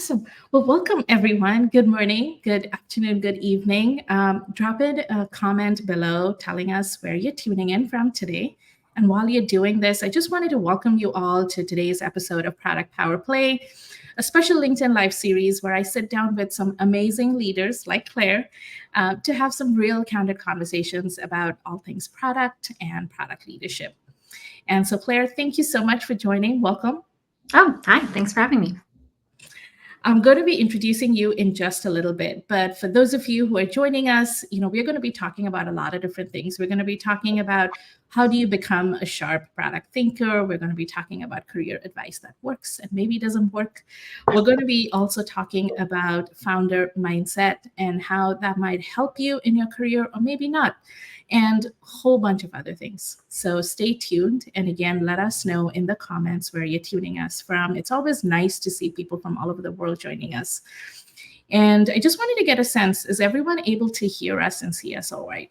Awesome. Well, welcome everyone. Good morning, good afternoon, good evening. Drop in a comment below telling us where you're tuning in from today. And while you're doing this, I just wanted to welcome you all to today's episode of Product Power Play, a special LinkedIn Live series where I sit down with some amazing leaders like Claire to have some real candid conversations about all things product and product leadership. And so, Claire, thank you so much for joining. Welcome. Oh, hi. Thanks for having me. I'm going to be introducing you in just a little bit, but for those of you who are joining us, we're going to be talking about a lot of different things. We're going to be talking about how do you become a sharp product thinker? We're going to be talking about career advice that works and maybe doesn't work. We're going to be also talking about founder mindset and how that might help you in your career or maybe not, and a whole bunch of other things. So stay tuned. And again, let us know in the comments where you're tuning us from. It's always nice to see people from all over the world joining us. And I just wanted to get a sense, is everyone able to hear us and see us all right?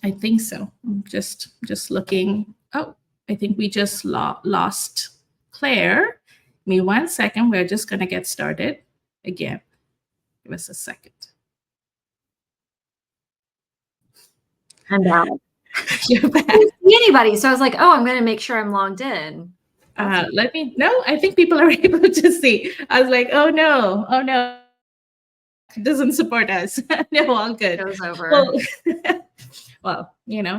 I think so. I'm just looking. Oh, I think we just lost Claire. Give me 1 second. We're just going to get started again. Give us a second. I'm back. You're back. I didn't see anybody, so I was like, "Oh, I'm going to make sure I'm logged in." No, I think people are able to see. I was like, oh no, it doesn't support us. No, all good. It goes over. Well,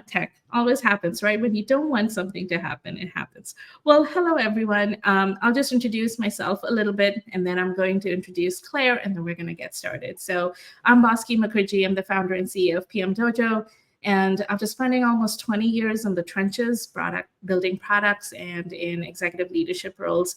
tech always happens, right? When you don't want something to happen, it happens. Well, hello, everyone. I'll just introduce myself a little bit, and then I'm going to introduce Claire, and then we're going to get started. So I'm Bhaski Mukherjee. I'm the founder and CEO of PMDojo. And after spending almost 20 years in the trenches, building products and in executive leadership roles,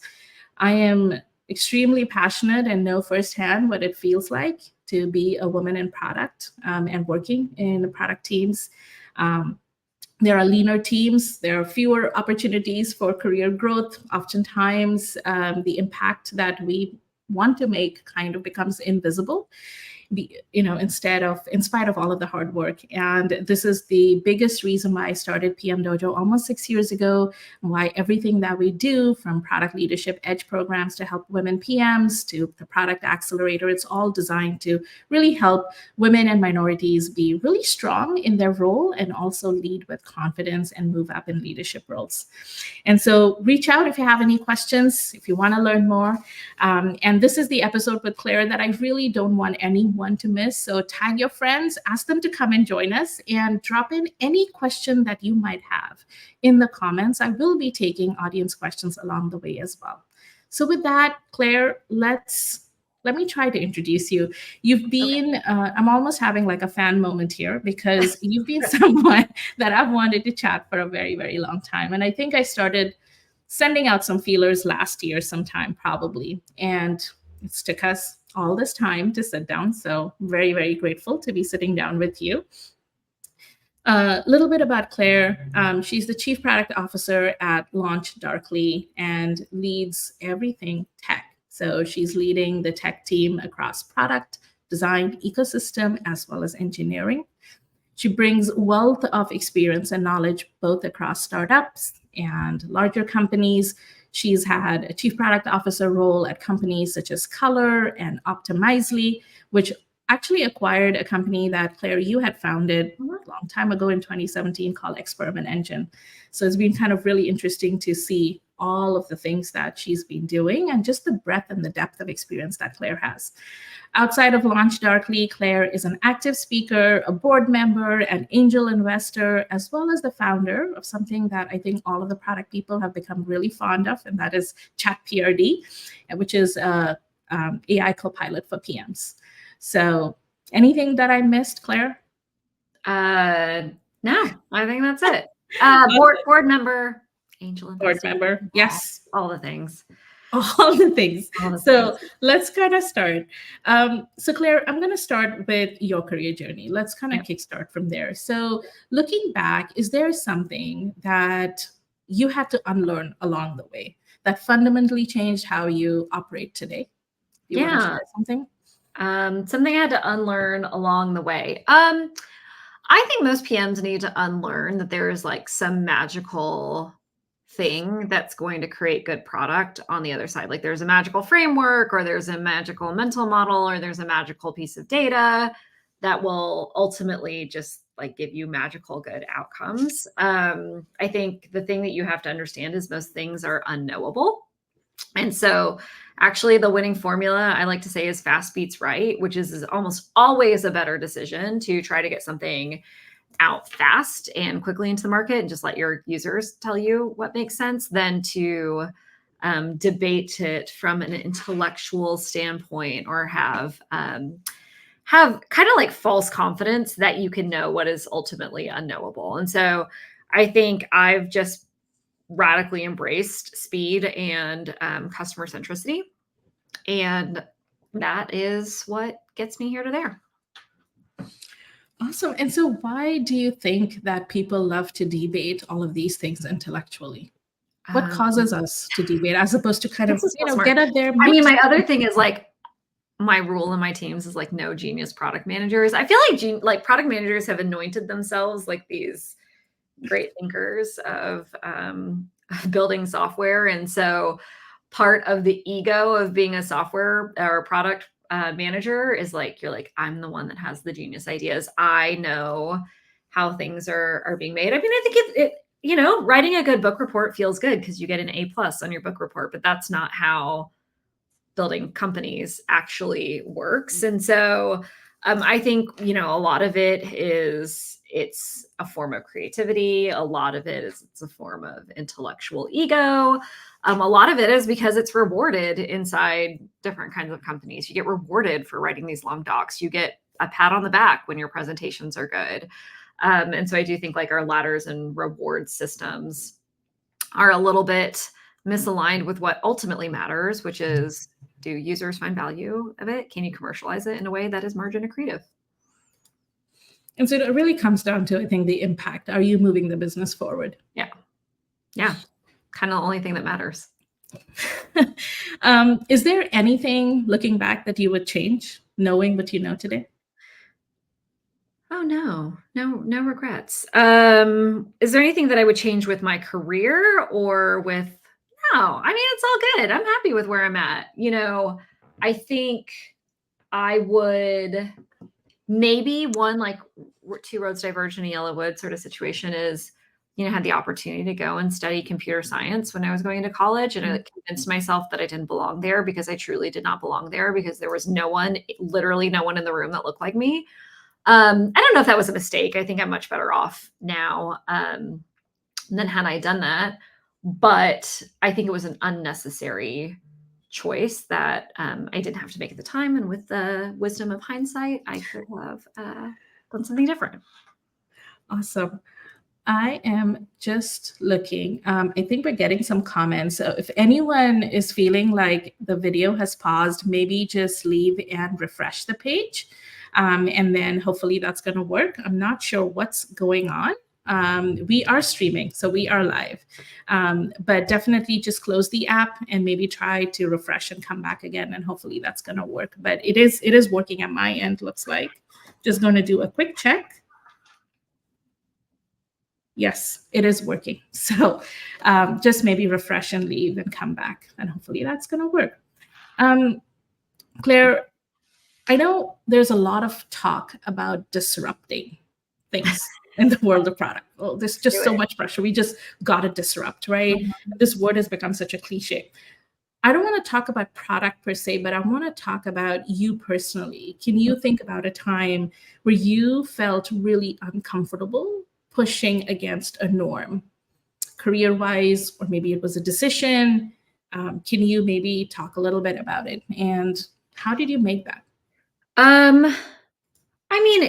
I am extremely passionate and know firsthand what it feels like to be a woman in product and working in product teams. There are leaner teams. There are fewer opportunities for career growth. Oftentimes, the impact that we want to make kind of becomes invisible, in spite of all of the hard work. And this is the biggest reason why I started PMDojo almost 6 years ago, why everything that we do, from product leadership edge programs to help women PMs to the product accelerator, it's all designed to really help women and minorities be really strong in their role and also lead with confidence and move up in leadership roles. And so reach out if you have any questions, if you want to learn more. And this is the episode with Claire that I really don't want anyone to miss. So tag your friends, ask them to come and join us, and drop in any question that you might have in the comments. I will be taking audience questions along the way as well. So with that, Claire, let me try to introduce you. You've been, I'm almost having like a fan moment here because you've been someone that I've wanted to chat for a very, very long time. And I think I started sending out some feelers last year sometime probably. And it's took us all this time to sit down. So very, very grateful to be sitting down with you. A little bit about Claire. She's the Chief Product Officer at Launch Darkly and leads everything tech. So she's leading the tech team across product, design, ecosystem, as well as engineering. She brings wealth of experience and knowledge both across startups and larger companies. She's had a chief product officer role at companies such as Color and Optimizely, which actually acquired a company that, Claire, you had founded a long time ago in 2017 called Experiment Engine. So it's been kind of really interesting to see all of the things that she's been doing and just the breadth and the depth of experience that Claire has. Outside of Launch Darkly, Claire is an active speaker, a board member, an angel investor, as well as the founder of something that I think all of the product people have become really fond of, and that is ChatPRD, which is an AI copilot for PMs. So anything that I missed, Claire? No, I think that's it. Board member, angel investor. Board member, yes. All the things. All the things. Let's kind of start. So Claire, I'm going to start with your career journey. Let's kind of kickstart from there. So looking back, is there something that you had to unlearn along the way that fundamentally changed how you operate today? Do you want to share something? Something I had to unlearn along the way. I think most PMs need to unlearn that there is like some magical thing that's going to create good product on the other side. Like there's a magical framework, or there's a magical mental model, or there's a magical piece of data that will ultimately just like give you magical good outcomes. I think the thing that you have to understand is most things are unknowable. And so actually the winning formula, I like to say, is fast beats right, which is almost always a better decision to try to get something out fast and quickly into the market and just let your users tell you what makes sense than to debate it from an intellectual standpoint, or have kind of like false confidence that you can know what is ultimately unknowable. And so I think I've just radically embraced speed and customer centricity. And that is what gets me here to there. Awesome. And so why do you think that people love to debate all of these things intellectually? What causes us to debate as opposed to kind of, get out there? I mean, my other thing is like, my rule in my teams is like no genius product managers. I feel like product managers have anointed themselves like these great thinkers of building software. And so part of the ego of being a software or product manager is like, you're like, I'm the one that has the genius ideas. I know how things are being made. I mean, I think it writing a good book report feels good because you get an A+ on your book report, but that's not how building companies actually works. And so I think, a lot of it is it's a form of creativity. A lot of it is it's a form of intellectual ego. A lot of it is because it's rewarded inside different kinds of companies. You get rewarded for writing these long docs. You get a pat on the back when your presentations are good. And so I do think like our ladders and reward systems are a little bit misaligned with what ultimately matters, which is, do users find value of it? Can you commercialize it in a way that is margin accretive? And so it really comes down to, I think, the impact. Are you moving the business forward? Yeah. Kind of the only thing that matters. Is there anything looking back that you would change, knowing what you know today? Oh, no regrets. Is there anything that I would change with my career or with, no, I mean, it's all good. I'm happy with where I'm at. I think I would maybe one, like two roads diverge in a yellow wood sort of situation is, had the opportunity to go and study computer science when I was going into college. And I convinced myself that I didn't belong there because I truly did not belong there because there was literally no one in the room that looked like me. I don't know if that was a mistake. I think I'm much better off now than had I done that. But I think it was an unnecessary choice that I didn't have to make at the time. And with the wisdom of hindsight, I could have done something different. Awesome. I am just looking. I think we're getting some comments. So if anyone is feeling like the video has paused, maybe just leave and refresh the page. And then hopefully that's going to work. I'm not sure what's going on. We are streaming, so we are live. But definitely just close the app and maybe try to refresh and come back again. And hopefully that's going to work. But it is working at my end, looks like. Just going to do a quick check. Yes, it is working. So just maybe refresh and leave and come back. And hopefully that's going to work. Claire, I know there's a lot of talk about disrupting things in the world of product. Well, there's just so much pressure. We just got to disrupt, right? Mm-hmm. This word has become such a cliche. I don't want to talk about product per se, but I want to talk about you personally. Can you think about a time where you felt really uncomfortable pushing against a norm, career-wise, or maybe it was a decision? Can you maybe talk a little bit about it? And how did you make that? I mean,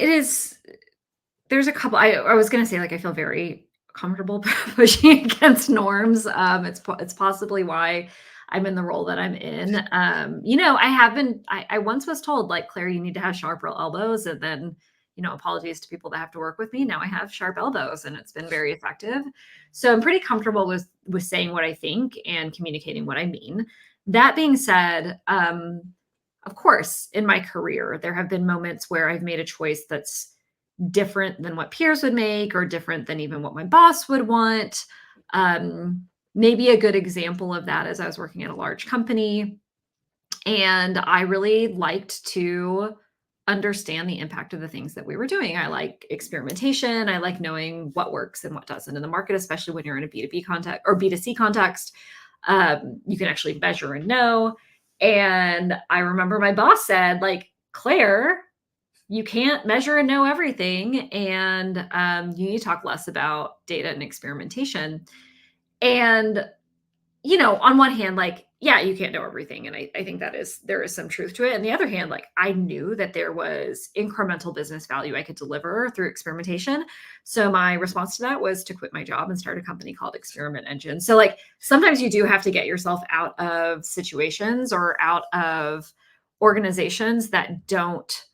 there's a couple, I was going to say, like, I feel very comfortable pushing against norms. It's possibly why I'm in the role that I'm in. I once was told, like, Claire, you need to have sharp elbows. And then, apologies to people that have to work with me. Now I have sharp elbows and it's been very effective. So I'm pretty comfortable with saying what I think and communicating what I mean. That being said, of course, in my career, there have been moments where I've made a choice that's different than what peers would make or different than even what my boss would want. maybe a good example of that is I was working at a large company, and I really liked to understand the impact of the things that we were doing. I like experimentation. I like knowing what works and what doesn't in the market, especially when you're in a B2B context or B2C context. You can actually measure and know. And I remember my boss said, like, Claire, you can't measure and know everything. And you need to talk less about data and experimentation. And on one hand, like, yeah, you can't know everything. And I think there is some truth to it. And the other hand, like, I knew that there was incremental business value I could deliver through experimentation. So my response to that was to quit my job and start a company called Experiment Engine. So like, sometimes you do have to get yourself out of situations or out of organizations that don't,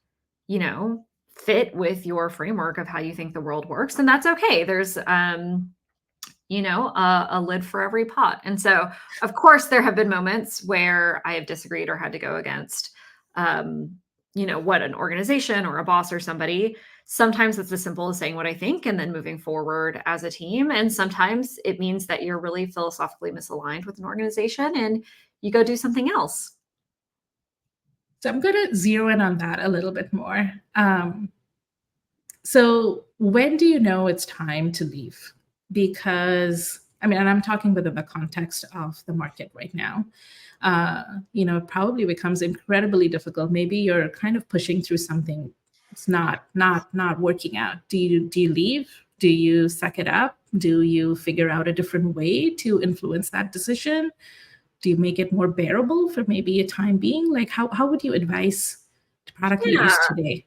fit with your framework of how you think the world works. And that's okay. There's, a lid for every pot. And so, of course, there have been moments where I have disagreed or had to go against, what an organization or a boss or somebody. Sometimes it's as simple as saying what I think and then moving forward as a team. And sometimes it means that you're really philosophically misaligned with an organization and you go do something else. So I'm going to zero in on that a little bit more. So when do you know it's time to leave? Because, and I'm talking within the context of the market right now. It probably becomes incredibly difficult. Maybe you're kind of pushing through something it's not working out. Do you leave? Do you suck it up? Do you figure out a different way to influence that decision? Do you make it more bearable for maybe a time being? Like, how would you advise product leaders today?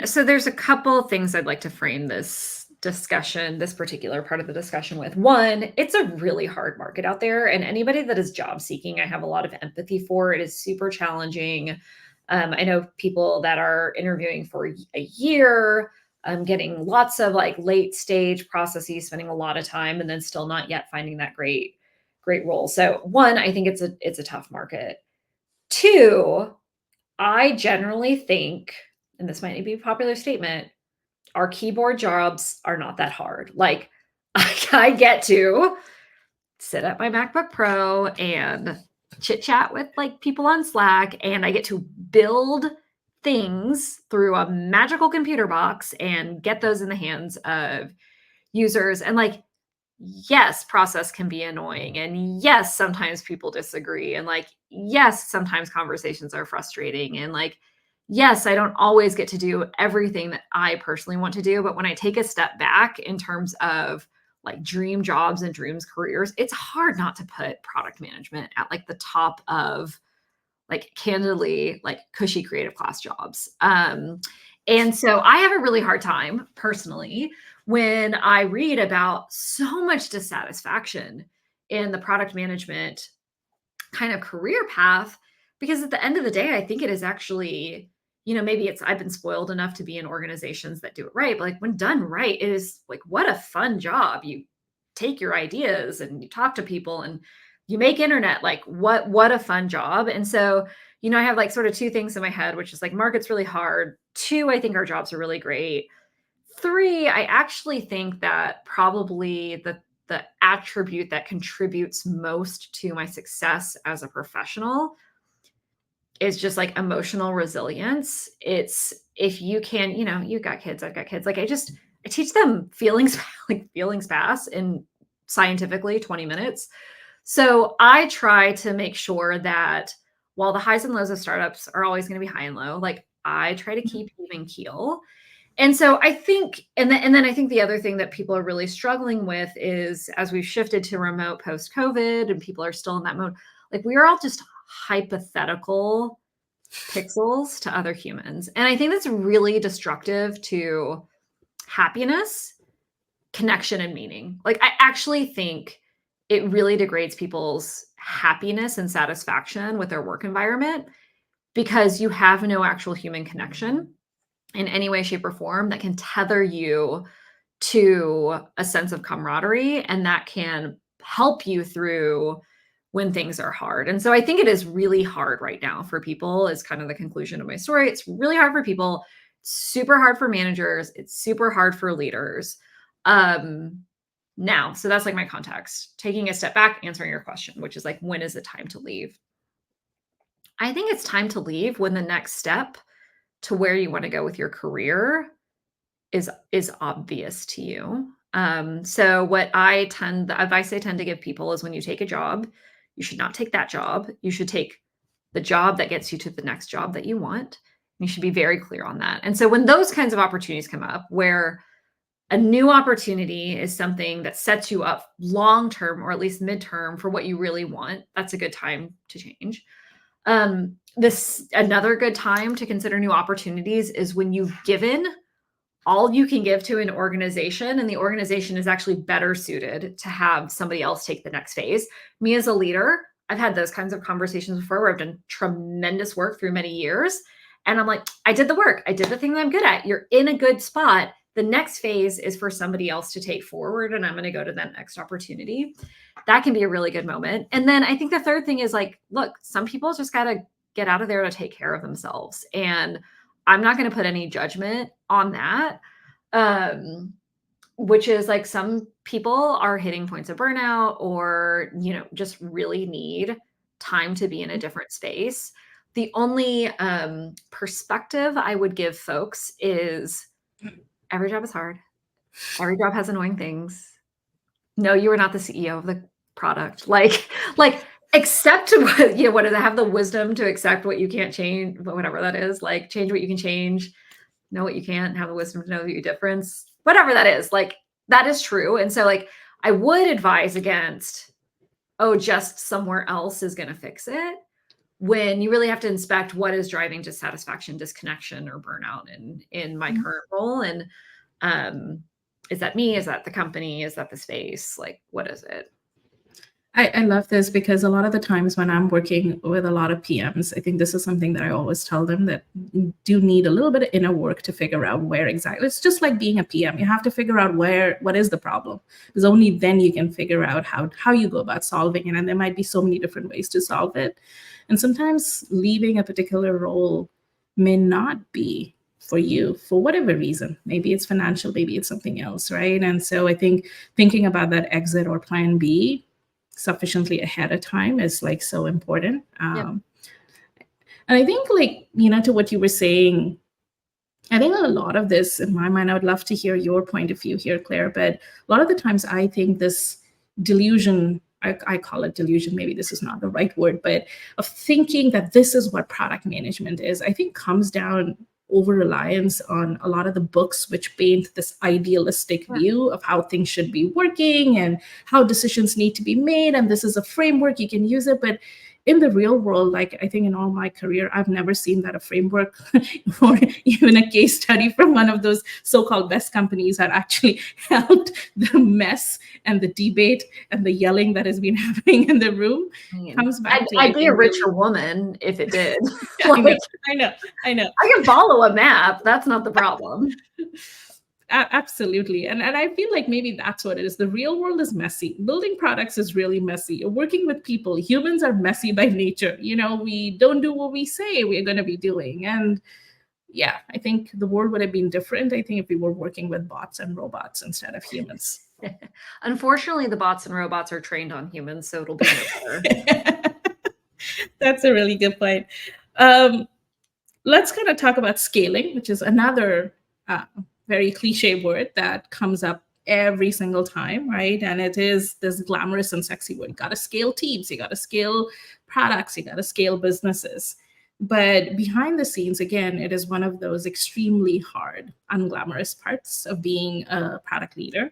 So there's a couple of things I'd like to frame this particular part of the discussion with. One, it's a really hard market out there, and anybody that is job seeking, I have a lot of empathy for. It is super challenging. I know people that are interviewing for a year, getting lots of like late stage processes, spending a lot of time, and then still not yet finding that great role. So one, I think it's a tough market. Two, I generally think, and this might be a popular statement, our keyboard jobs are not that hard. Like, I get to sit at my MacBook Pro and chit chat with like people on Slack, and I get to build things through a magical computer box and get those in the hands of users. And like, yes, process can be annoying. And yes, sometimes people disagree. And like, yes, sometimes conversations are frustrating. And like, yes, I don't always get to do everything that I personally want to do. But when I take a step back in terms of like dream jobs and dreams careers, it's hard not to put product management at like the top of like candidly like cushy creative class jobs. And so I have a really hard time personally when I read about so much dissatisfaction in the product management kind of career path, because at the end of the day, I think it is actually, maybe I've been spoiled enough to be in organizations that do it right, but like when done right, it is like, what a fun job. You take your ideas and you talk to people and you make internet, like what a fun job. And so, I have like sort of two things in my head, which is like market's really hard. Two, I think our jobs are really great. Three, I actually think that probably the attribute that contributes most to my success as a professional is just like emotional resilience. It's if you can, you've got kids, I've got kids. Like I teach them feelings, like feelings pass in scientifically 20 minutes. So I try to make sure that while the highs and lows of startups are always going to be high and low, like I try to keep even keel. And so I think, and then I think the other thing that people are really struggling with is as we've shifted to remote post-COVID and people are still in that mode, like we are all just hypothetical pixels to other humans. And I think that's really destructive to happiness, connection, and meaning. Like I actually think it really degrades people's happiness and satisfaction with their work environment because you have no actual human connection in any way, shape, or form that can tether you to a sense of camaraderie and that can help you through when things are hard. And so I think it is really hard right now for people is kind of the conclusion of my story. It's really hard for people, super hard for managers. It's super hard for leaders. Now, so that's like my context, taking a step back, answering your question, which is like, when is it time to leave? I think it's time to leave when the next step to where you want to go with your career is obvious to you. So what the advice I tend to give people is when you take a job, you should not take that job. You should take the job that gets you to the next job that you want. You should be very clear on that. And so when those kinds of opportunities come up where a new opportunity is something that sets you up long term or at least midterm for what you really want, that's a good time to change. This another good time to consider new opportunities is when you've given all you can give to an organization and the organization is actually better suited to have somebody else take the next phase. Me as a leader, I've had those kinds of conversations before where I've done tremendous work through many years. And I'm like, I did the work. I did the thing that I'm good at. You're in a good spot. The next phase is for somebody else to take forward, and I'm going to go to that next opportunity. That can be a really good moment. And then I think the third thing is like, look, some people just got to get out of there to take care of themselves. And I'm not going to put any judgment on that. Which is like some people are hitting points of burnout or, just really need time to be in a different space. The only perspective I would give folks is every job is hard. Every job has annoying things. No, you are not the CEO of the product. Like accept what, what is it? Have the wisdom to accept what you can't change, whatever that is, like change what you can change, know what you can't, have the wisdom to know the difference, whatever that is, like that is true. And so like, I would advise against, just somewhere else is going to fix it, when you really have to inspect what is driving dissatisfaction, disconnection, or burnout in my current role. And is that me? Is that the company? Is that the space? Like, what is it? I love this because a lot of the times when I'm working with a lot of PMs, I think this is something that I always tell them, that you do need a little bit of inner work to figure out where exactly. It's just like being a PM. You have to figure out what is the problem, because only then you can figure out how you go about solving it. And there might be so many different ways to solve it. And sometimes leaving a particular role may not be for you for whatever reason. Maybe it's financial, maybe it's something else, right? And so I think thinking about that exit or plan B sufficiently ahead of time is like so important. Yep. And I think like, to what you were saying, I think a lot of this in my mind, I would love to hear your point of view here, Claire, but a lot of the times I think this delusion, I call it delusion, maybe this is not the right word, but of thinking that this is what product management is, I think comes down over reliance on a lot of the books which paint this idealistic view of how things should be working and how decisions need to be made. And this is a framework, you can use it. But in the real world, like I think in all my career, I've never seen that a framework or even a case study from one of those so-called best companies that actually helped the mess and the debate and the yelling that has been happening in the room comes back to. I'd be a richer woman if it did. I know. I can follow a map. That's not the problem. Absolutely. And I feel like maybe that's what it is. The real world is messy. Building products is really messy. You're working with people. Humans are messy by nature. We don't do what we say we're going to be doing. And yeah, I think the world would have been different, I think, if we were working with bots and robots instead of humans. Unfortunately, the bots and robots are trained on humans, so it'll be no better. That's a really good point. Let's kind of talk about scaling, which is another very cliche word that comes up every single time, right? And it is this glamorous and sexy word. You got to scale teams, you got to scale products, you got to scale businesses. But behind the scenes, again, it is one of those extremely hard, unglamorous parts of being a product leader.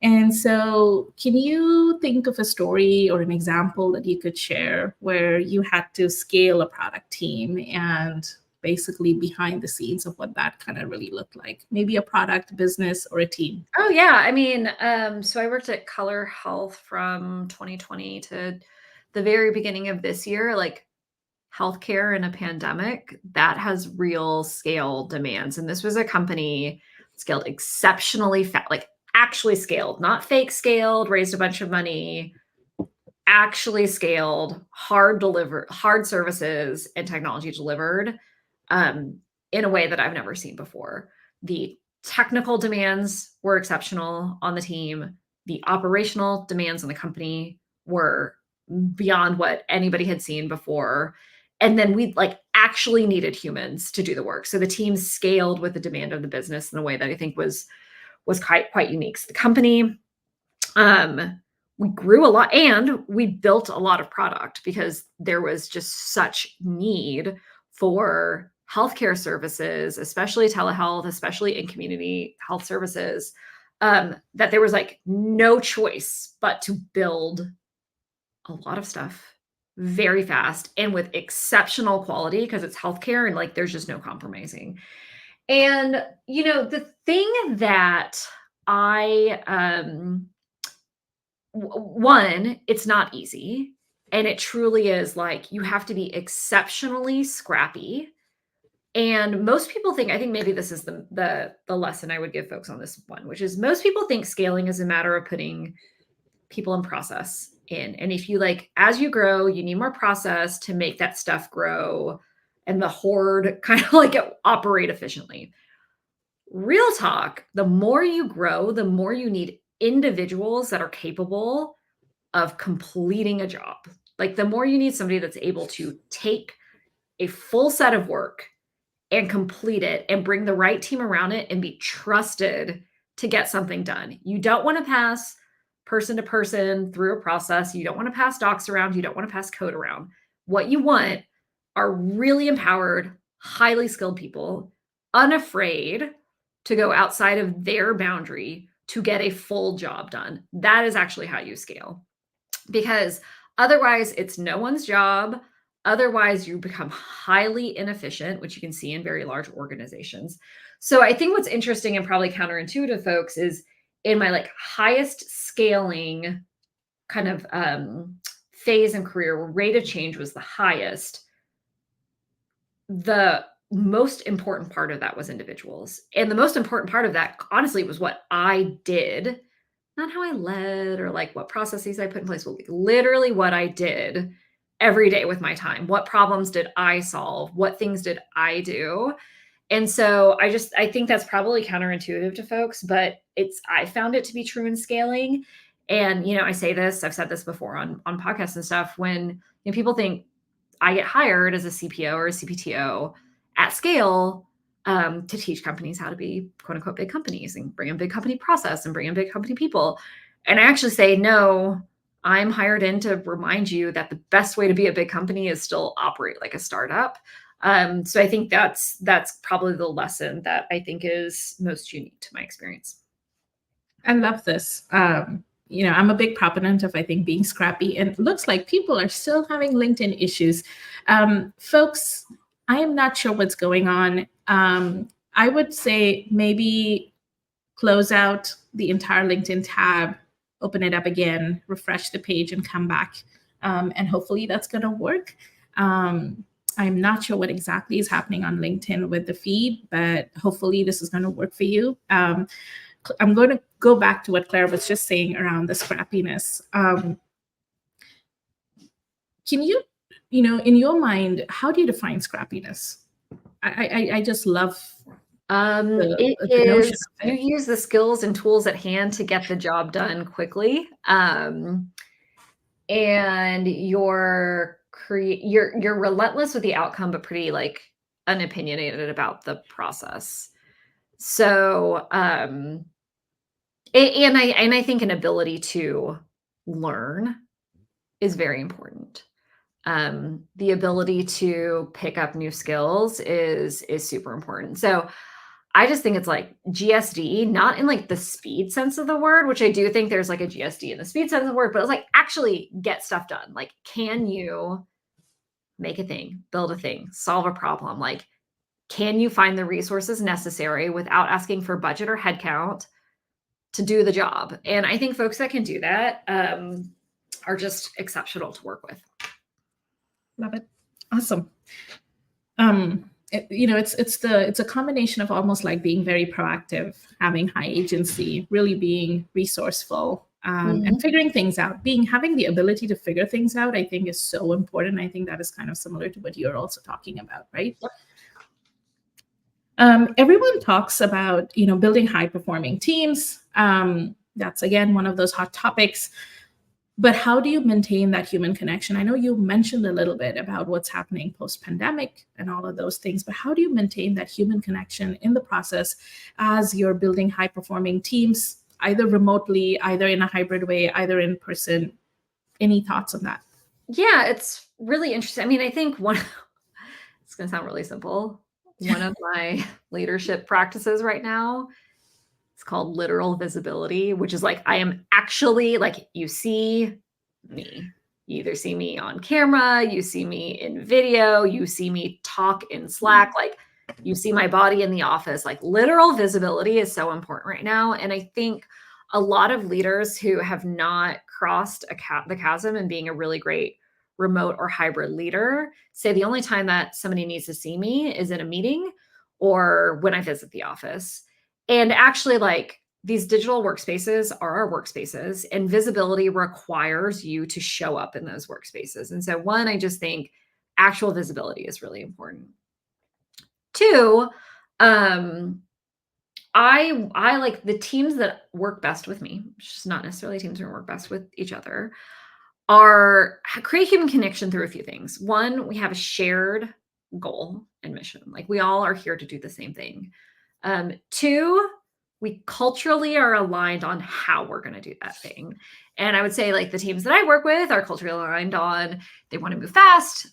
And so can you think of a story or an example that you could share where you had to scale a product team and basically behind the scenes of what that kind of really looked like? Maybe a product, business, or a team. Oh, yeah. I mean, so I worked at Color Health from 2020 to the very beginning of this year. Like, healthcare in a pandemic, that has real scale demands. And this was a company scaled exceptionally fast, like actually scaled, not fake scaled, raised a bunch of money, actually scaled, hard services and technology delivered in a way that I've never seen before. The technical demands were exceptional on the team. the operational demands on the company were beyond what anybody had seen before. And then we like actually needed humans to do the work. So the team scaled with the demand of the business in a way that I think was quite unique. So the company, we grew a lot and we built a lot of product because there was just such need for healthcare services, especially telehealth, especially in community health services, that there was like no choice but to build a lot of stuff very fast and with exceptional quality because it's healthcare and like there's just no compromising. And you know, the thing that one, it's not easy. And it truly is like you have to be exceptionally scrappy. And most people think, I think maybe this is the lesson I would give folks on this one, which is most people think scaling is a matter of putting people and process in. And if you like, as you grow, you need more process to make that stuff grow and the horde kind of like operate efficiently. Real talk, the more you grow, the more you need individuals that are capable of completing a job. Like the more you need somebody that's able to take a full set of work and complete it and bring the right team around it and be trusted to get something done. You don't want to pass person to person through a process. You don't want to pass docs around. You don't want to pass code around. What you want are really empowered, highly skilled people, unafraid to go outside of their boundary to get a full job done. That is actually how you scale. Because otherwise, it's no one's job. Otherwise, you become highly inefficient, which you can see in very large organizations. So I think what's interesting and probably counterintuitive, folks, is in my like highest scaling kind of phase in career where rate of change was the highest, the most important part of that was individuals. And the most important part of that, honestly, was what I did, not how I led or like what processes I put in place, but literally what I did every day with my time. What problems did I solve? What things did I do? And so I think that's probably counterintuitive to folks, but I found it to be true in scaling. And, you know, I say this, I've said this before on podcasts and stuff, when people think I get hired as a CPO or a CPTO at scale to teach companies how to be quote unquote big companies and bring in big company process and bring in big company people. And I actually say, no, I'm hired in to remind you that the best way to be a big company is still operate like a startup. So I think that's probably the lesson that I think is most unique to my experience. I love this. You know, I'm a big proponent of, I think, being scrappy, and it looks like people are still having LinkedIn issues. Folks, I am not sure what's going on. I would say maybe close out the entire LinkedIn tab, open it up again, refresh the page, and come back. And hopefully that's going to work. I'm not sure what exactly is happening on LinkedIn with the feed, but hopefully this is going to work for you. I'm going to go back to what Claire was just saying around the scrappiness. Can you, in your mind, how do you define scrappiness? I just love it is you use the skills and tools at hand to get the job done quickly. And you're relentless with the outcome, but pretty like unopinionated about the process. So, and I think an ability to learn is very important. The ability to pick up new skills is super important. So I just think it's like GSD, not in like the speed sense of the word, which I do think there's like a GSD in the speed sense of the word, but it's like actually get stuff done. Like, can you make a thing, build a thing, solve a problem? Like, can you find the resources necessary without asking for budget or headcount to do the job? And I think folks that can do that are just exceptional to work with. Love it. Awesome. It's a combination of almost like being very proactive, having high agency, really being resourceful, and figuring things out. Having the ability to figure things out, I think, is so important. I think that is kind of similar to what you're also talking about, right? Everyone talks about, building high performing teams. That's, again, one of those hot topics. But how do you maintain that human connection? I know you mentioned a little bit about what's happening post-pandemic and all of those things, but how do you maintain that human connection in the process as you're building high-performing teams, either remotely, either in a hybrid way, either in person? Any thoughts on that? Yeah, it's really interesting. I mean, I think it's going to sound really simple. One of my leadership practices right now, it's called literal visibility, which is like I am actually like, you see me. You either see me on camera, you see me in video, you see me talk in Slack, like you see my body in the office. Like literal visibility is so important right now. And I think a lot of leaders who have not crossed the chasm and being a really great remote or hybrid leader say the only time that somebody needs to see me is in a meeting or when I visit the office. And actually, like these digital workspaces are our workspaces, and visibility requires you to show up in those workspaces. And so, one, I just think actual visibility is really important. Two, I like the teams that work best with me, which is not necessarily teams that work best with each other, are create human connection through a few things. One, we have a shared goal and mission. Like we all are here to do the same thing. Two, we culturally are aligned on how we're going to do that thing. And I would say like the teams that I work with are culturally aligned on they want to move fast.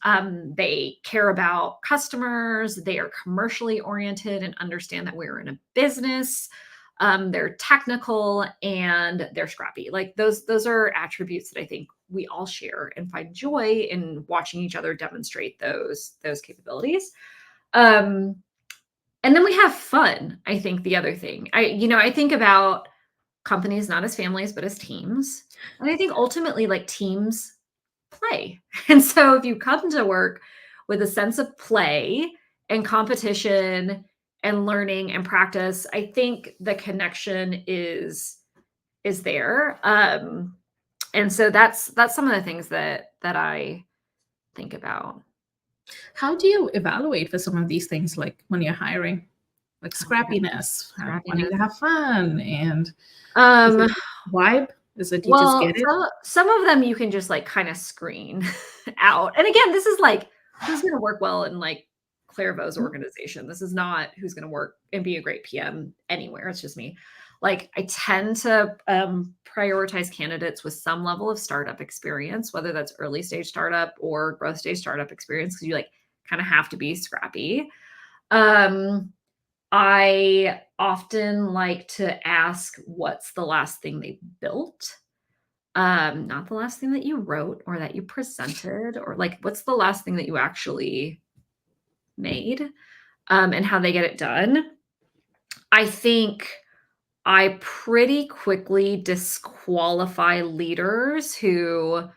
They care about customers. They are commercially oriented and understand that we're in a business. They're technical and they're scrappy. Like those are attributes that I think we all share and find joy in watching each other demonstrate those capabilities. And then we have fun. I think the other thing I think about companies not as families, but as teams. And I think ultimately like teams play. And so if you come to work with a sense of play and competition and learning and practice, I think the connection is there. And so that's some of the things that I think about. How do you evaluate for some of these things, like when you're hiring, like scrappiness, wanting to have fun, and Um, vibe? Is it you just get it? some of them you can just like kind of screen out. And again, this is like who's going to work well in like Clairvaux's organization. This is not who's going to work and be a great PM anywhere. It's just me. Like I tend to prioritize candidates with some level of startup experience, whether that's early stage startup or growth stage startup experience, because you like kind of have to be scrappy. I often like to ask what's the last thing they built, not the last thing that you wrote or that you presented, or like what's the last thing that you actually made, and how they get it done. I think I pretty quickly disqualify leaders who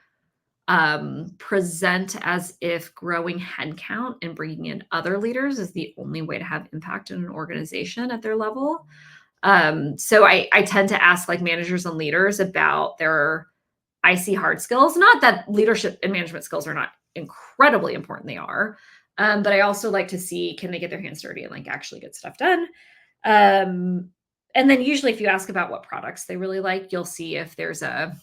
present as if growing headcount and bringing in other leaders is the only way to have impact in an organization at their level. So I tend to ask like managers and leaders about their IC hard skills. Not that leadership and management skills are not incredibly important, they are. But I also like to see, can they get their hands dirty and like actually get stuff done? And then usually if you ask about what products they really like, you'll see if there's a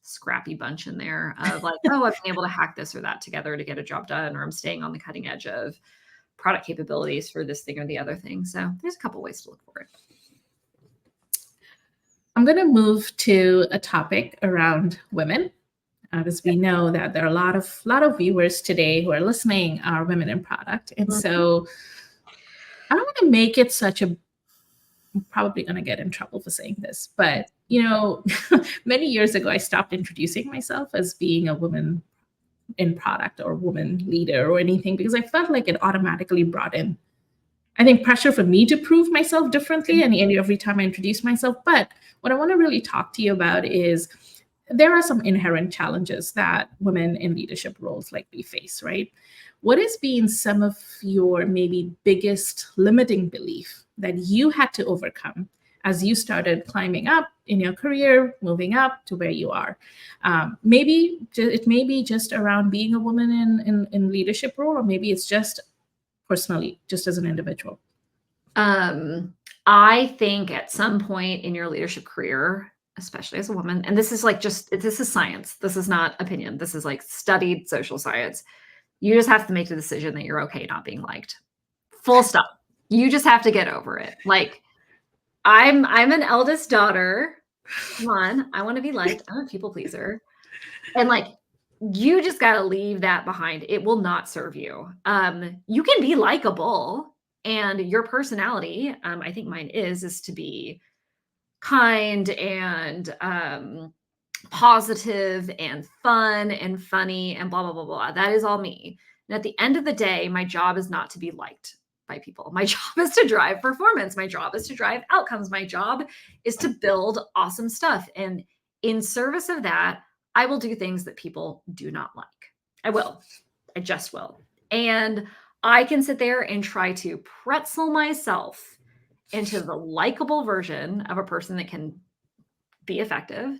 scrappy bunch in there of like, oh, I've been able to hack this or that together to get a job done, or I'm staying on the cutting edge of product capabilities for this thing or the other thing. So there's a couple ways to look for it. I'm going to move to a topic around women, because we know that there are a lot of viewers today who are listening are women in product. And so I don't want to make it such a, I'm probably going to get in trouble for saying this, but many years ago, I stopped introducing myself as being a woman in product or woman leader or anything, because I felt like it automatically brought in, I think, pressure for me to prove myself differently and every time I introduce myself. But what I want to really talk to you about is there are some inherent challenges that women in leadership roles like we face, right? What has been some of your maybe biggest limiting belief that you had to overcome as you started climbing up in your career, moving up to where you are? Maybe it may be just around being a woman in leadership role, or maybe it's just personally, just as an individual. I think at some point in your leadership career, especially as a woman, and this is like this is science. This is not opinion. This is like studied social science. You just have to make the decision that you're okay not being liked. Full stop. You just have to get over it. Like, I'm an eldest daughter. Come on, I want to be liked. I'm a people pleaser. And like, you just got to leave that behind. It will not serve you. You can be likable, and your personality, I think mine is to be kind and positive and fun and funny and blah, blah, blah, blah. That is all me. And at the end of the day, my job is not to be liked by people. My job is to drive performance. My job is to drive outcomes. My job is to build awesome stuff. And in service of that, I will do things that people do not like. I will. I just will. And I can sit there and try to pretzel myself into the likable version of a person that can be effective.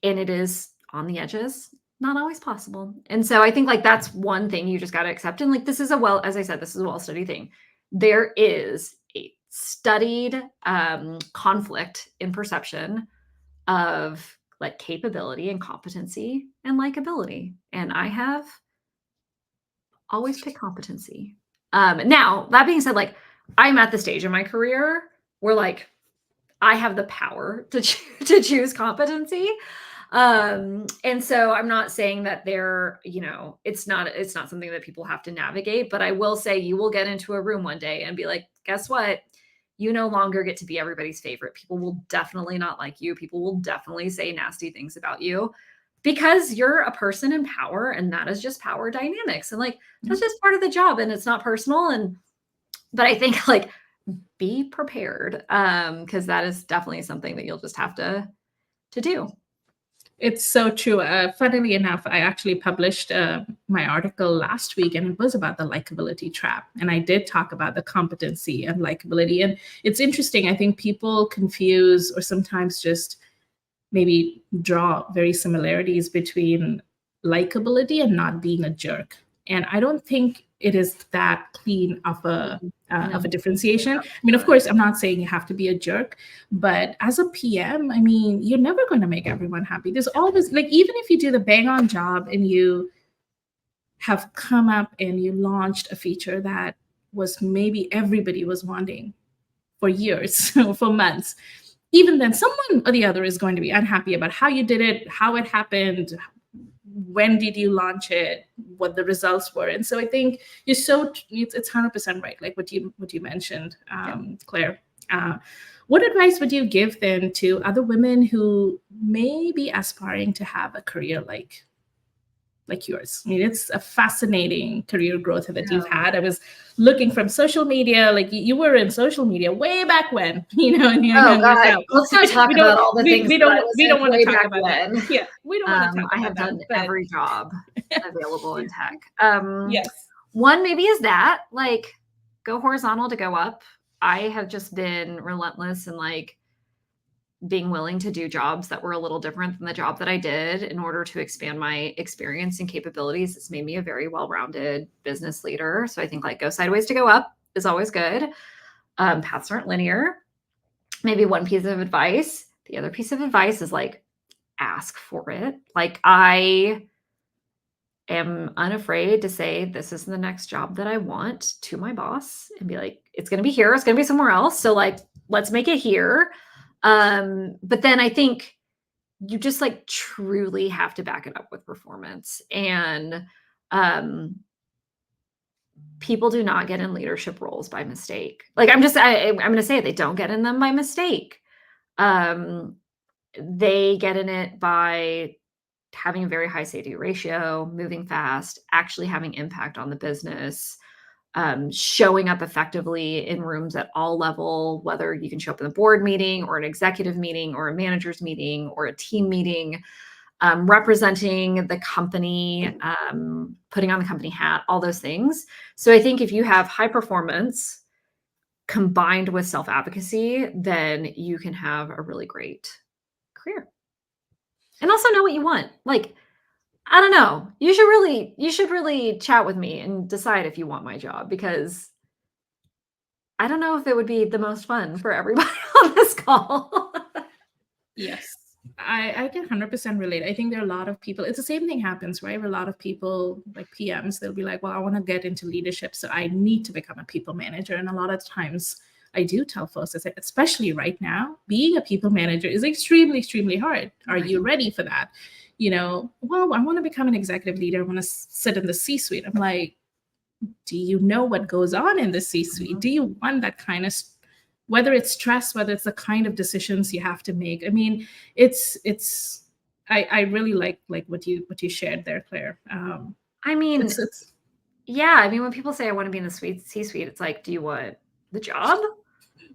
And it is on the edges, not always possible. And so I think like that's one thing you just got to accept. And like, this is as I said, this is a well-studied thing. There is a studied conflict in perception of like capability and competency and likability. And I have always picked competency. Now, that being said, like I'm at the stage in my career where like I have the power to choose competency. And so I'm not saying that it's not something that people have to navigate, but I will say you will get into a room one day and be like, guess what? You no longer get to be everybody's favorite. People will definitely not like you. People will definitely say nasty things about you because you're a person in power, and that is just power dynamics. And like, that's just part of the job, and it's not personal. But I think like be prepared, because that is definitely something that you'll just have to do. It's so true. Funnily enough, I actually published my article last week, and it was about the likability trap. And I did talk about the competency and likability. And it's interesting. I think people confuse or sometimes just maybe draw very similarities between likability and not being a jerk. And I don't think it is that clean of a differentiation. I mean, of course, I'm not saying you have to be a jerk, but as a PM, I mean, you're never going to make everyone happy. There's always like, even if you do the bang on job and you have come up and you launched a feature that was maybe everybody was wanting for years, for months, even then someone or the other is going to be unhappy about how you did it, how it happened, when did you launch it, what the results were. And so I think it's 100% right, like what you mentioned, Claire. What advice would you give then to other women who may be aspiring to have a career like yours? I mean, it's a fascinating career growth that you've had. I was looking from social media, like you were in social media way back when, and God. Let's not talk about all the things we don't want to talk about then. that. Yeah, we don't want to talk about that. I have done every job available in tech. Yes. One maybe is that, like, go horizontal to go up. I have just been relentless and like being willing to do jobs that were a little different than the job that I did in order to expand my experience and capabilities. It's made me a very well-rounded business leader. So I think like go sideways to go up is always good. Paths aren't linear. Maybe one piece of advice. The other piece of advice is like, ask for it. Like I am unafraid to say, this is the next job that I want to my boss and be like, it's going to be here. It's going to be somewhere else. So like, let's make it here. But then I think you just like truly have to back it up with performance. And people do not get in leadership roles by mistake. Like I'm going to say it, they don't get in them by mistake. They get in it by having a very high say-do ratio, moving fast, actually having impact on the business, showing up effectively in rooms at all level, whether you can show up in a board meeting or an executive meeting or a manager's meeting or a team meeting, representing the company, putting on the company hat, all those things. So I think if you have high performance combined with self-advocacy, then you can have a really great career. And also know what you want. Like, I don't know. You should really chat with me and decide if you want my job, because I don't know if it would be the most fun for everybody on this call. Yes. I can 100% relate. I think there are a lot of people, it's the same thing happens, right? A lot of people like PMs, they'll be like, well, I want to get into leadership, so I need to become a people manager. And a lot of times I do tell folks, I say, especially right now, being a people manager is extremely, extremely hard. Are you ready for that? Well, I want to become an executive leader. I want to sit in the C-suite. I'm like, do you know what goes on in the C-suite? Do you want that kind of, whether it's stress, whether it's the kind of decisions you have to make? I mean, I really like what you shared there, Claire. I mean, It's yeah, I mean, when people say I want to be in the C-suite, it's like, do you want the job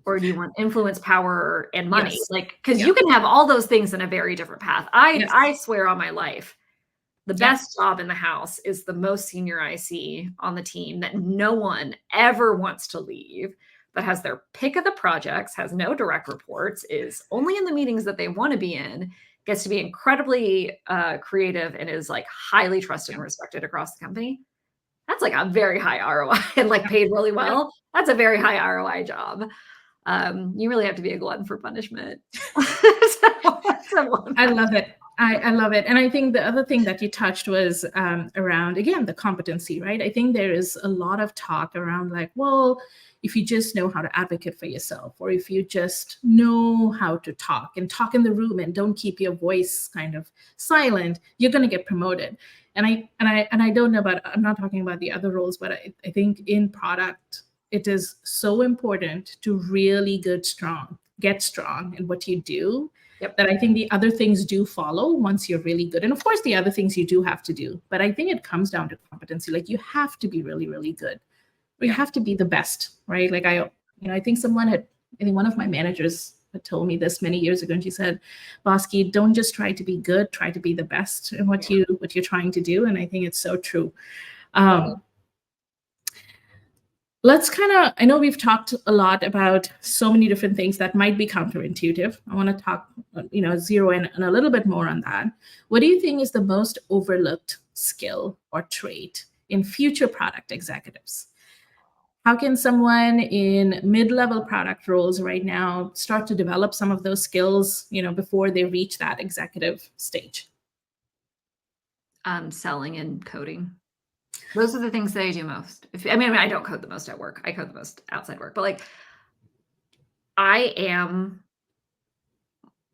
or do you want influence, power, and money? yes, Like, because you can have all those things in a very different path. yes, I swear on my life, the yeah, best job in the house is the most senior IC on the team that no one ever wants to leave, but has their pick of the projects, has no direct reports, is only in the meetings that they want to be in, gets to be incredibly creative, and is like highly trusted and respected across the company. That's like a very high ROI and like paid really well. That's a very high ROI job. You really have to be a glutton for punishment. I love it. I love it. And I think the other thing that you touched was around, again, the competency, right? I think there is a lot of talk around like, well, if you just know how to advocate for yourself, or if you just know how to talk and talk in the room and don't keep your voice kind of silent, you're going to get promoted. And I don't know about, I'm not talking about the other roles, but I think in product, it is so important to really get strong in what you do. Yep. That I think the other things do follow once you're really good. And of course, the other things you do have to do. But I think it comes down to competency. Like you have to be really, really good. Or you have to be the best, right? Like I think I think one of my managers had told me this many years ago, and she said, Bosky, don't just try to be good, try to be the best in what you're trying to do. And I think it's so true. Let's I know we've talked a lot about so many different things that might be counterintuitive. I want to talk, zero in a little bit more on that. What do you think is the most overlooked skill or trait in future product executives? How can someone in mid-level product roles right now start to develop some of those skills, before they reach that executive stage? Selling and coding. Those are the things that I do most. I mean, I don't code the most at work. I code the most outside work. But like,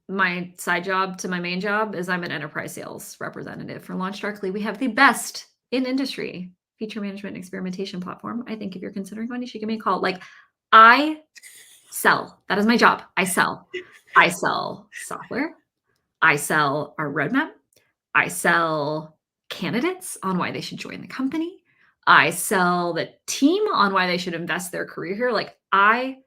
my side job to my main job is I'm an enterprise sales representative for LaunchDarkly. We have the best in industry feature management and experimentation platform. I think if you're considering one, you should give me a call. Like, I sell. That is my job. I sell. I sell software. I sell our roadmap. I sell candidates on why they should join the company. I sell the team on why they should invest their career here. Like, I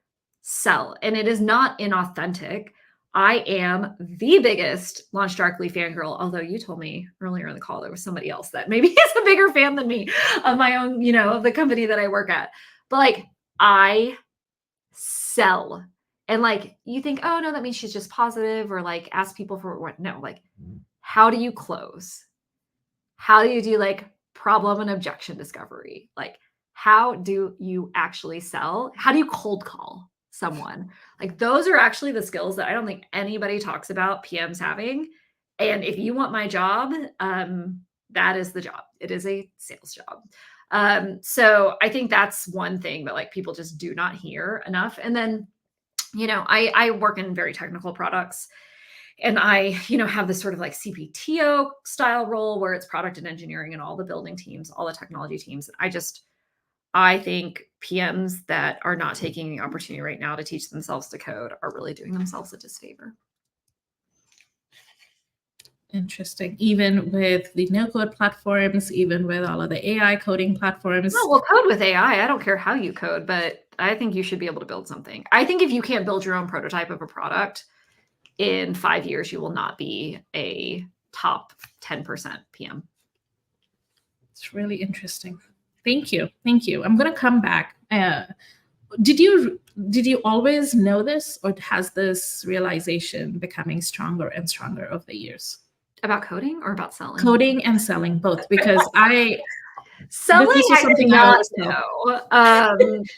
sell, and it is not inauthentic. I am the biggest LaunchDarkly fangirl, although you told me earlier in the call there was somebody else that maybe is a bigger fan than me of my own, of the company that I work at. But like, I sell. And like, you think, oh no, that means she's just positive, or like ask people for what? No, like, how do you close? How do you do like problem and objection discovery? Like, how do you actually sell? How do you cold call someone? Like, those are actually the skills that I don't think anybody talks about PMs having. And if you want my job, that is the job. It is a sales job. So I think that's one thing that like people just do not hear enough. And then, I work in very technical products. And I, have this sort of like CPTO style role where it's product and engineering and all the building teams, all the technology teams. I think PMs that are not taking the opportunity right now to teach themselves to code are really doing themselves a disfavor. Interesting. Even with the no-code platforms, even with all of the AI coding platforms. No, we'll code with AI. I don't care how you code, but I think you should be able to build something. I think if you can't build your own prototype of a product, in 5 years, you will not be a top 10% PM. It's really interesting. Thank you. I'm going to come back. Did you always know this, or has this realization becoming stronger and stronger over the years? About coding or about selling? Coding and selling, both, because selling I did not know.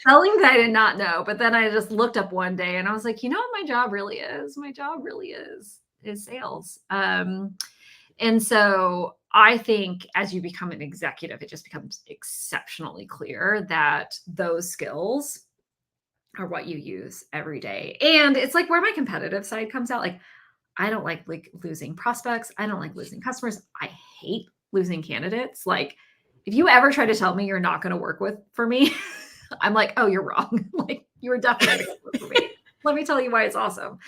Selling I did not know, but then I just looked up one day and I was like, you know what my job really is? My job really is is sales. And so I think as you become an executive, it just becomes exceptionally clear that those skills are what you use every day. And it's like where my competitive side comes out. Like, I don't like losing prospects. I don't like losing customers. I hate losing candidates. Like, if you ever try to tell me you're not going to work for me, I'm like, oh, you're wrong. Like, you were definitely going to work for me. Let me tell you why it's awesome.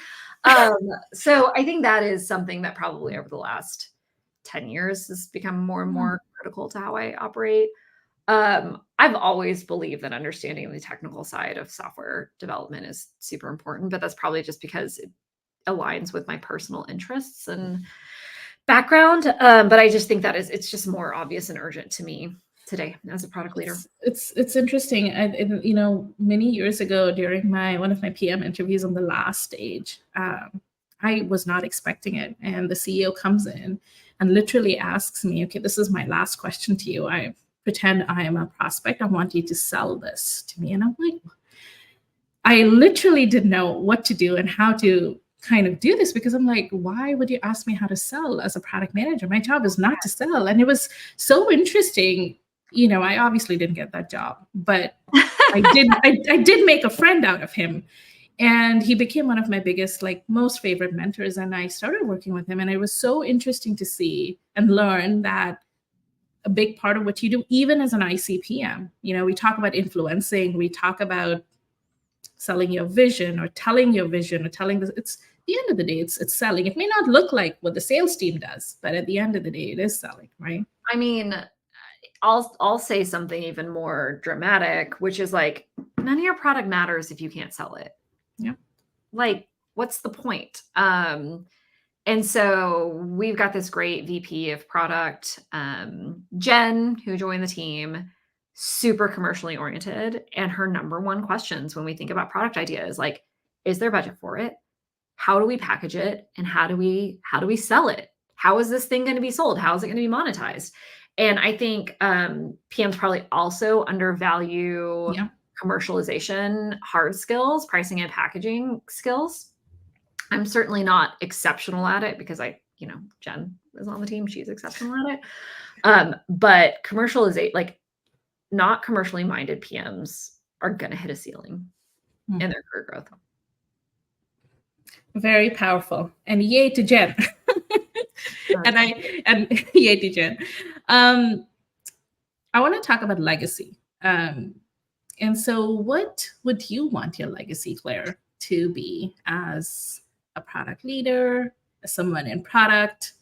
So I think that is something that probably over the last 10 years has become more and more critical to how I operate. I've always believed that understanding the technical side of software development is super important, but that's probably just because it aligns with my personal interests and background. But I just think that it's just more obvious and urgent to me today as a product leader. It's interesting. Many years ago during one of my PM interviews on the last stage, I was not expecting it. And the CEO comes in and literally asks me, okay, this is my last question to you. I pretend I am a prospect. I want you to sell this to me. And I'm like, I literally didn't know what to do and how to kind of do this, because I'm like, why would you ask me how to sell as a product manager? My job is not to sell. And it was so interesting. I obviously didn't get that job, but I did make a friend out of him. And he became one of my biggest, most favorite mentors. And I started working with him. And it was so interesting to see and learn that a big part of what you do, even as an ICPM, we talk about influencing, we talk about selling your vision or telling your vision or telling this. It's at the end of the day, it's selling. It may not look like what the sales team does, but at the end of the day, it is selling, right? I mean, I'll say something even more dramatic, which is like, none of your product matters if you can't sell it. Yeah. Like, what's the point? And so we've got this great VP of product, Jen, who joined the team, super commercially oriented. And her number one questions when we think about product ideas, like, is there budget for it? How do we package it? And how do we sell it? How is this thing going to be sold? How is it going to be monetized? And I think PMs probably also undervalue commercialization, hard skills, pricing and packaging skills. I'm certainly not exceptional at it because Jen is on the team. She's exceptional at it. But commercializate, not commercially minded PMs are going to hit a ceiling in their career growth. Very powerful. And yay to Jen. and yay to Jen. I want to talk about legacy. And so what would you want your legacy, Claire, to be as a product leader, as someone in product?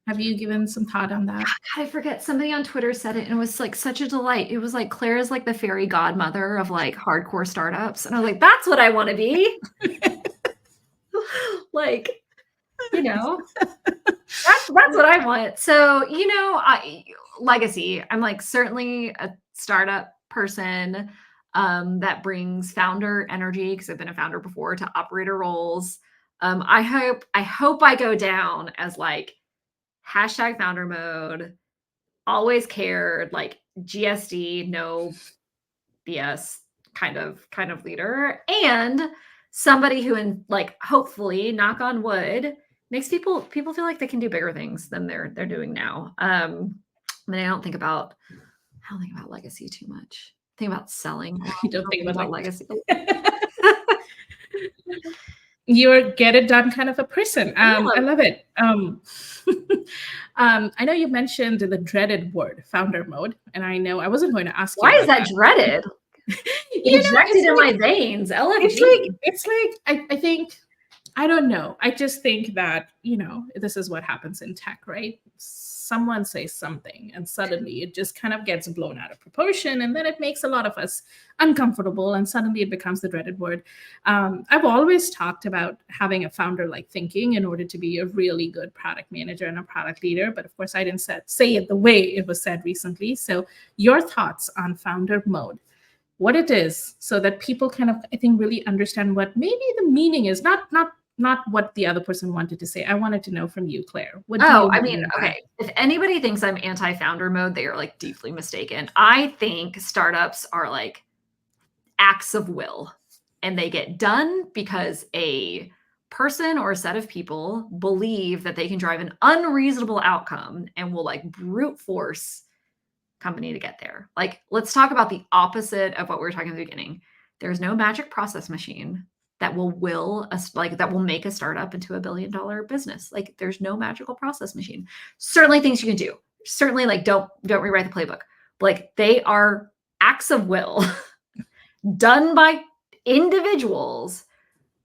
Have you given some thought on that? God, I forget. Somebody on Twitter said it, and it was like such a delight. It was like Claire is like the fairy godmother of like hardcore startups. And I was like, that's what I want to be. That's what I want. So, legacy. I'm like certainly a startup person that brings founder energy, because I've been a founder before, to operator roles. I hope I go down as like #founder mode, always cared, like GSD, no BS kind of leader, and somebody who, hopefully, knock on wood, makes people feel like they can do bigger things than they're doing now. I don't think about legacy too much. Think about selling. You don't think about legacy. You're get it done kind of a person. I love it. I know you mentioned the dreaded word, founder mode, and I know I wasn't going to ask you. Why is that dreaded? Injected in my veins. LFG. It's like I think, I don't know. I just think that, this is what happens in tech, right? Someone says something and suddenly it just kind of gets blown out of proportion, and then it makes a lot of us uncomfortable, and suddenly it becomes the dreaded word. I've always talked about having a founder-like thinking in order to be a really good product manager and a product leader, but of course I didn't say it the way it was said recently. So your thoughts on founder mode, what it is, so that people kind of, I think, really understand what maybe the meaning is, not what the other person wanted to say. I wanted to know from you, Claire. Okay. If anybody thinks I'm anti-founder mode, they are like deeply mistaken. I think startups are like acts of will, and they get done because a person or a set of people believe that they can drive an unreasonable outcome and will like brute force company to get there. Like, let's talk about the opposite of what we were talking at the beginning. There's no magic process machine that will make a startup into $1 billion business. Like, there's no magical process machine. Certainly things you can do. Certainly, like, don't rewrite the playbook. But, like, they are acts of will done by individuals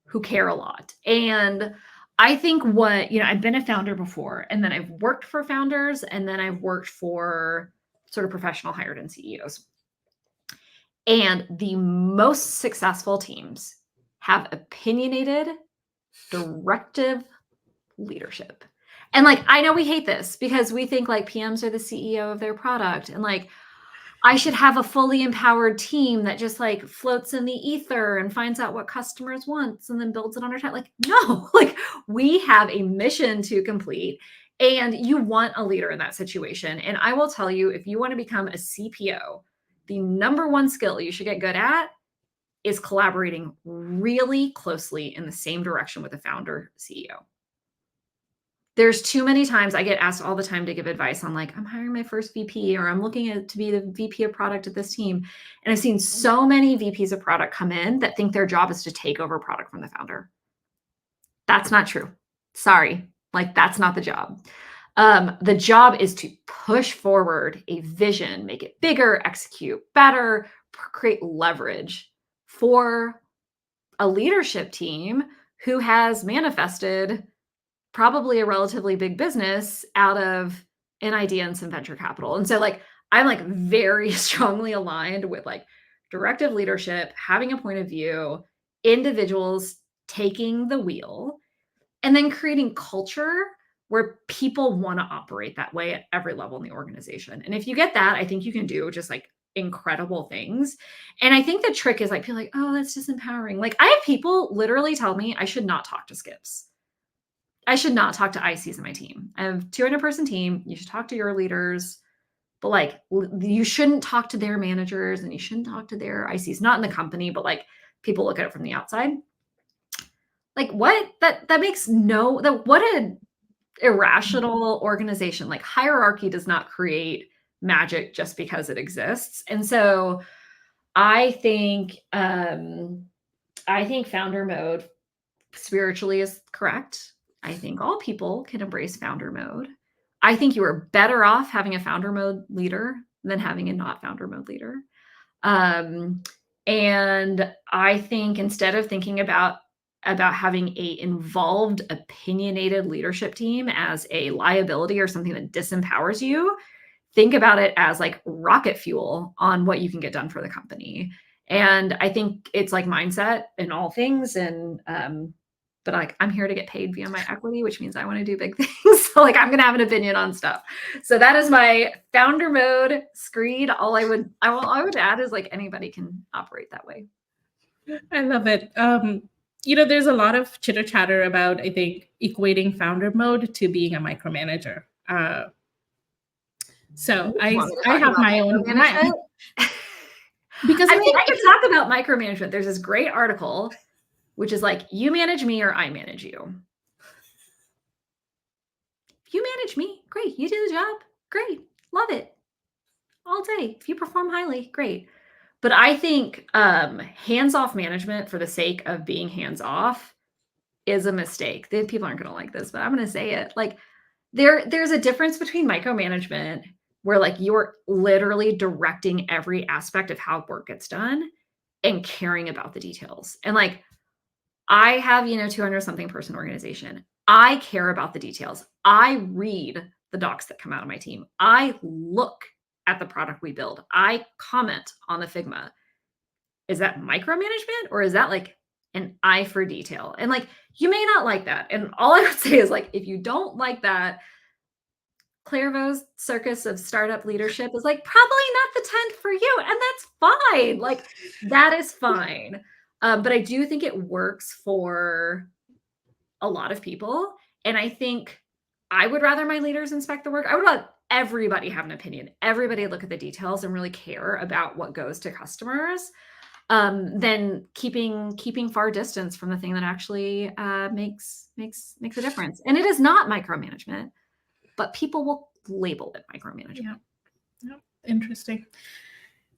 who care a lot. And I think I've been a founder before, and then I've worked for founders, and then I've worked for sort of professional hired and CEOs. And the most successful teams have opinionated, directive leadership. And like, I know we hate this because we think like PMs are the CEO of their product. And like, I should have a fully empowered team that just like floats in the ether and finds out what customers want and then builds it on our time. Like, no, like we have a mission to complete and you want a leader in that situation. And I will tell you, if you want to become a CPO, the number one skill you should get good at is collaborating really closely in the same direction with a founder CEO. There's too many times I get asked all the time to give advice on like, I'm hiring my first VP or I'm looking to be the VP of product at this team. And I've seen so many VPs of product come in that think their job is to take over product from the founder. That's not true. Sorry. Like, that's not the job. The job is to push forward a vision, make it bigger, execute better, create leverage for a leadership team who has manifested probably a relatively big business out of an idea and some venture capital. And so like, I'm like very strongly aligned with like directive leadership, having a point of view, individuals taking the wheel, and then creating culture where people want to operate that way at every level in the organization. And if you get that, I think you can do just like incredible things. And I think the trick is like, people like, oh, that's disempowering. Like, I have people literally tell me I should not talk to skips. I should not talk to ICs in my team. I have a 200-person team. You should talk to your leaders, but like, you shouldn't talk to their managers and you shouldn't talk to their ICs, not in the company, but like people look at it from the outside. Like, what? That makes what an irrational organization. Like, hierarchy does not create magic just because it exists. And so I think founder mode spiritually is correct. I think all people can embrace founder mode. I think you are better off having a founder mode leader than having a not founder mode leader. And I think instead of thinking about having a involved, opinionated leadership team as a liability or something that disempowers you, think about it as like rocket fuel on what you can get done for the company. And I think it's like mindset in all things. And but like, I'm here to get paid via my equity, which means I want to do big things. So like, I'm going to have an opinion on stuff. So that is my founder mode screed. All I would add is like, anybody can operate that way. I love it. There's a lot of chitter chatter about, I think, equating founder mode to being a micromanager. So I have my own. Because I mean, I could talk about micromanagement. There's this great article, which is like, you manage me or I manage you. If you manage me, great. You do the job, great. Love it. All day. If you perform highly, great. But I think hands-off management for the sake of being hands-off is a mistake. People aren't going to like this, but I'm going to say it. Like, there's a difference between micromanagement where like you're literally directing every aspect of how work gets done and caring about the details. And like, I have, 200 something person organization. I care about the details. I read the docs that come out of my team. I look at the product we build. I comment on the Figma. Is that micromanagement or is that like an eye for detail? And like, you may not like that. And all I would say is like, if you don't like that, Clairvaux's circus of startup leadership is like probably not the tent for you. And that's fine. Like, that is fine. But I do think it works for a lot of people. And I think I would rather my leaders inspect the work. I would let everybody have an opinion. Everybody look at the details and really care about what goes to customers. than keeping far distance from the thing that actually makes a difference. And it is not micromanagement, but people will label it micromanagement. Yeah. Interesting.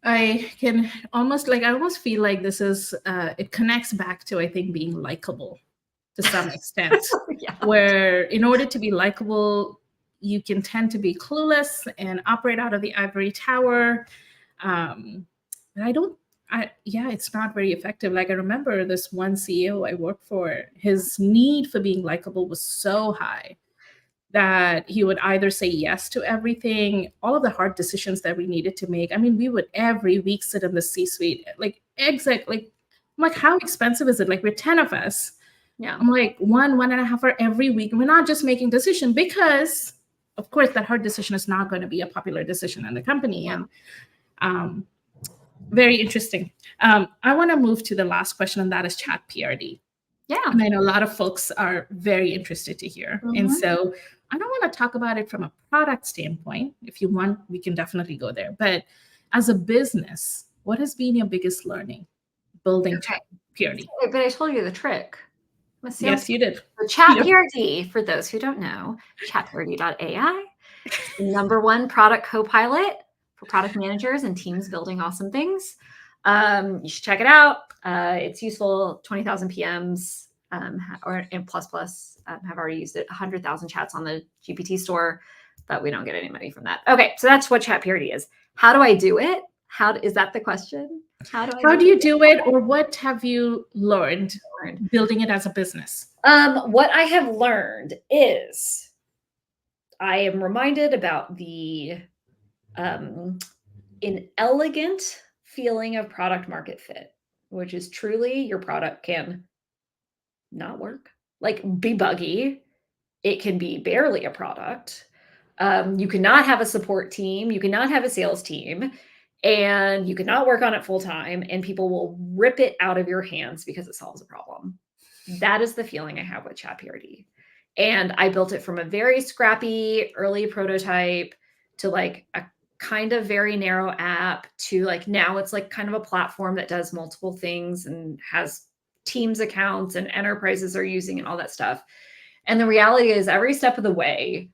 I can almost I almost feel like this is it connects back to, I think, being likable to some extent, Yeah. where in order to be likable, you can tend to be clueless and operate out of the ivory tower. And it's not very effective. Like, I remember this one CEO I worked for, his need for being likable was so high that he would either say yes to everything, all of the hard decisions that we needed to make. I mean, we would every week sit in the C-suite, I'm like, how expensive is it? Like, we're 10 of us. Yeah. I'm like, 1.5 hour every week. And we're not just making decision because, of course, that hard decision is not going to be a popular decision in the company. Yeah. And very interesting. I want to move to the last question, and that is ChatPRD. Yeah. And I know a lot of folks are very interested to hear. And so I don't want to talk about it from a product standpoint. If you want, we can definitely go there. But as a business, what has been your biggest learning building ChatPRD? But I told you the trick. Yes, you did. The ChatPRD, for those who don't know, ChatPRD.ai, #1 product co-pilot for product managers and teams building awesome things. You should check it out. It's useful. 20,000 PMs and plus have already used it. 100,000 chats on the GPT store, but we don't get any money from that. Okay, so that's what ChatPRD is. How do I do it? Is that the question? How do you do it, or what have you learned building it as a business? What I have learned is I am reminded about the inelegant feeling of product market fit, which is truly your product can not work, like be buggy. It can be barely a product. You cannot have a support team. You cannot have a sales team. And you cannot work on it full time, and people will rip it out of your hands because it solves a problem. That is the feeling I have with ChatPRD. And I built it from a very scrappy early prototype to like a kind of very narrow app to like now it's like kind of a platform that does multiple things and has Teams accounts and enterprises are using and all that stuff. And the reality is every step of the way,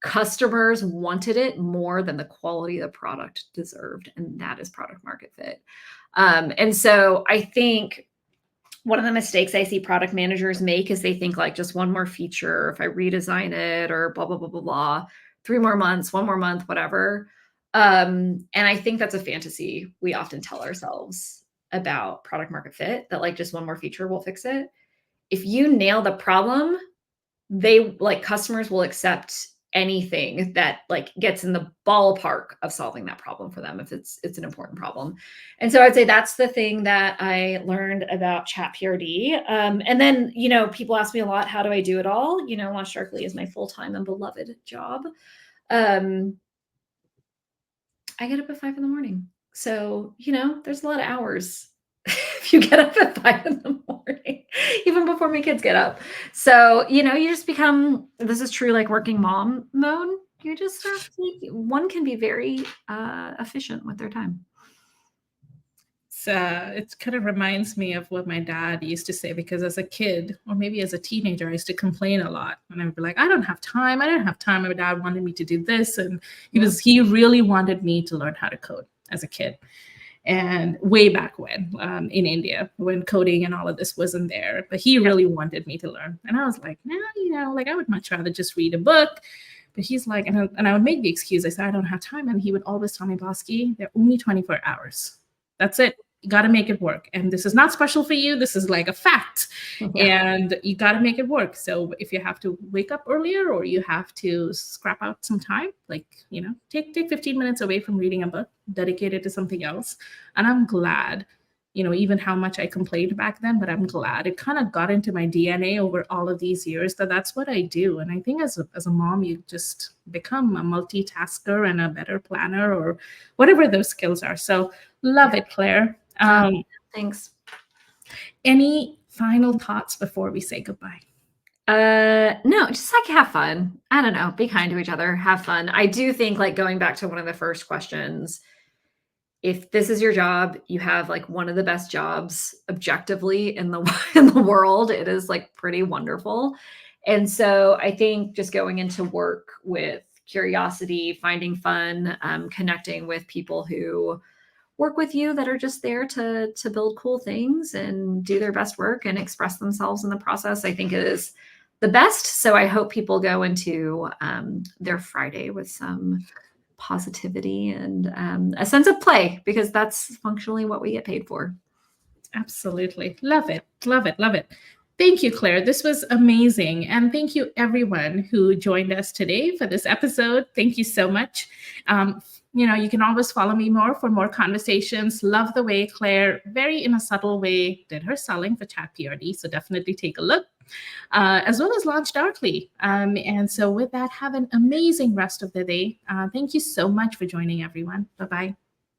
customers wanted it more than the quality of the product deserved. And that is product market fit. And so I think one of the mistakes I see product managers make is they think like just one more feature, if I redesign it or blah, blah, blah, blah, blah, 3 more months, 1 more month, whatever. And I think that's a fantasy we often tell ourselves about product market fit, that like just one more feature will fix it. If you nail the problem, customers will accept anything that like gets in the ballpark of solving that problem for them if it's an important problem. And so I'd say that's the thing that I learned about ChatPRD. And then, people ask me a lot, how do I do it all? LaunchDarkly is my full-time and beloved job. I get up at 5 in. So, there's a lot of hours if you get up at 5 in, even before my kids get up. So, you just become, this is true, like working mom mode. You just have to, one can be very efficient with their time. It kind of reminds me of what my dad used to say, because as a kid, or maybe as a teenager, I used to complain a lot. And I would be like, I don't have time. My dad wanted me to do this. And he really wanted me to learn how to code as a kid. And way back when, in India, when coding and all of this wasn't there, but he really wanted me to learn. And I was like, I would much rather just read a book. But he's like, and I would make the excuse. I said, I don't have time. And he would always tell me, Bosky, they're only 24 hours. That's it. You got to make it work. And this is not special for you. This is like a fact. And you got to make it work. So if you have to wake up earlier or you have to scrap out some time, take 15 minutes away from reading a book, dedicate it to something else. And I'm glad, even how much I complained back then, but I'm glad it kind of got into my DNA over all of these years that's what I do. And I think as a mom, you just become a multitasker and a better planner or whatever those skills are. So love it, Claire. Thanks. Any final thoughts before we say goodbye? No, just like have fun. I don't know, be kind to each other, have fun. I do think like going back to one of the first questions, if this is your job, you have like one of the best jobs objectively in the world. It is like pretty wonderful. And so I think just going into work with curiosity, finding fun, connecting with people who work with you that are just there to build cool things and do their best work and express themselves in the process, I think is the best. So I hope people go into their Friday with some positivity and a sense of play, because that's functionally what we get paid for. Absolutely. Love it. Love it. Love it. Thank you, Claire. This was amazing. And thank you, everyone who joined us today for this episode. Thank you so much. You can always follow me more for more conversations. Love the way Claire, very in a subtle way, did her selling for ChatPRD. So definitely take a look, as well as Launch Darkly. And so with that, have an amazing rest of the day. Thank you so much for joining, everyone. Bye-bye.